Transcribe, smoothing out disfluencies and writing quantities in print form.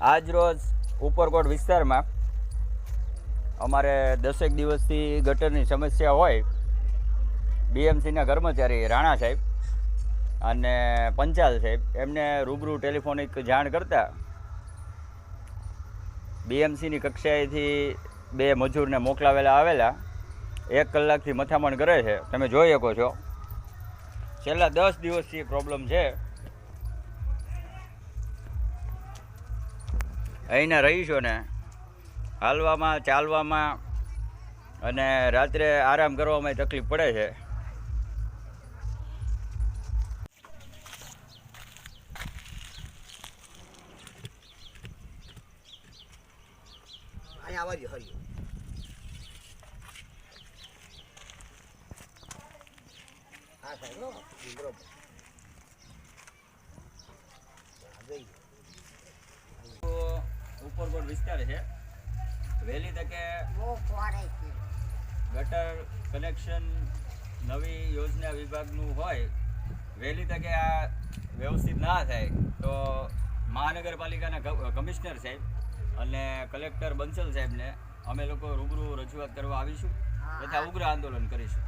આજ રોજ ઉપરકોટ વિસ્તારમાં અમારે 10 દિવસથી ગટરની સમસ્યા હોય. બીએમસીના કર્મચારી રાણા સાહેબ અને પંચાલ સાહેબ એમને રૂબરૂ ટેલિફોનિક જાણ કરતા બીએમસીની કક્ષાએથી 2 મજૂરને મોકલાવેલા આવેલા 1 કલાકથી મથામણ કરે છે. તમે જોઈ શકો છો છેલ્લા 10 દિવસથી પ્રોબ્લેમ છે. અહીંના રહીશોને હાલવામાં ચાલવામાં અને રાત્રે આરામ કરવામાં તકલીફ પડે છે. ઉપરકોટ વિસ્તાર છે. વહેલી તકે ગટર કનેક્શન નવી યોજના વિભાગનું હોય, વહેલી તકે આ વ્યવસ્થિત ના થાય તો મહાનગરપાલિકાના કમિશનર સાહેબ અને કલેક્ટર બંસલ સાહેબને અમે લોકો રૂબરૂ રજૂઆત કરવા આવીશું તથા ઉગ્ર આંદોલન કરીશું.